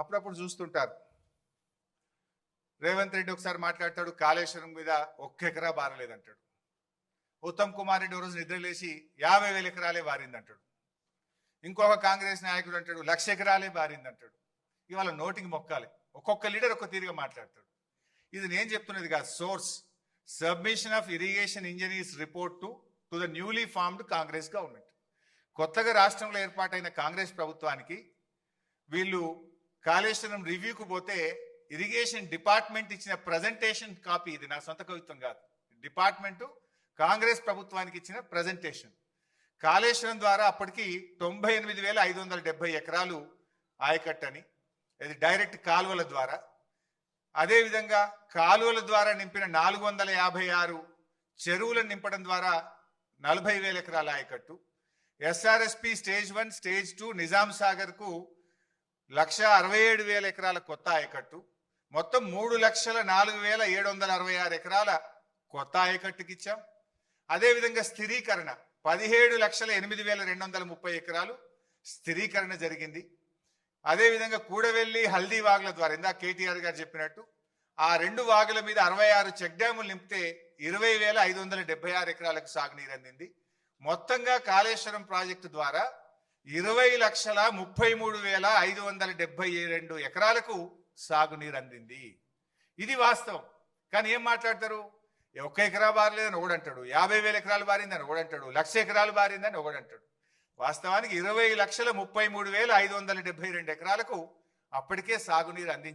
అప్పుడప్పుడు చూస్తుంటారు. రేవంత్ రెడ్డి ఒకసారి మాట్లాడతాడు, కాళేశ్వరం మీద 1 ఎకరా బారలేదంటాడు. ఉత్తమ్ కుమార్ రెడ్డి రోజు నిద్రలేసి 50,000 ఎకరాలే బారిందంటాడు. ఇంకొక కాంగ్రెస్ నాయకుడు అంటాడు 1,00,000 ఎకరాలే బారిందంటాడు. ఇవాళ నోటికి మొక్కాలి, ఒక్కొక్క లీడర్ ఒక్క తీరుగా మాట్లాడతాడు. ఇది నేను చెప్తున్నది కాదు, source submission of irrigation engineers report to the newly formed Congress government. కొత్తగా రాష్ట్రంలో ఏర్పాటైన కాంగ్రెస్ ప్రభుత్వానికి వీళ్ళు కాళేశ్వరం రివ్యూకు పోతే ఇరిగేషన్ డిపార్ట్మెంట్ ఇచ్చిన ప్రజెంటేషన్ కాపీ, ఇది నా సొంత కవిత్వం కాదు, డిపార్ట్మెంటు కాంగ్రెస్ ప్రభుత్వానికి ఇచ్చిన ప్రజెంటేషన్. కాళేశ్వరం ద్వారా అప్పటికి 98,570 ఎకరాలు ఆయకట్టని, ఇది డైరెక్ట్ కాలువల ద్వారా. అదేవిధంగా కాలువల ద్వారా నింపిన 456 చెరువులను నింపడం ద్వారా 40,000 ఎకరాల ఆయకట్టు. SRSP stage 1 stage 2 Nizam Sagar కు 1,67,000 ఎకరాల కొత్త ఆయకట్టు. మొత్తం 3,04,766 ఎకరాల కొత్త ఆయకట్టుకి ఇచ్చాం. అదేవిధంగా స్థిరీకరణ 17,08,230 ఎకరాలు స్థిరీకరణ జరిగింది. అదేవిధంగా కూడవెల్లి హల్దీ వాగుల ద్వారా ఇందాక కేటీఆర్ గారు చెప్పినట్టు ఆ 2 వాగుల మీద 66 చెక్ డ్యాములు నింపితే 20,576 ఎకరాలకు సాగునీరు అందింది. మొత్తంగా కాళేశ్వరం ప్రాజెక్టు ద్వారా 20,33,572 ఎకరాలకు సాగునీరు అందింది. ఇది వాస్తవం. కానీ ఏం మాట్లాడతారు, 1 ఎకరా బారలేదని ఒకడంటాడు, 50,000 ఎకరాలు బారిందని ఒకడంటాడు, 1,00,000 ఎకరాలు బారిందని ఒకడంటాడు. వాస్తవానికి 20,33,572 ఎకరాలకు అప్పటికే సాగునీరు అందించారు.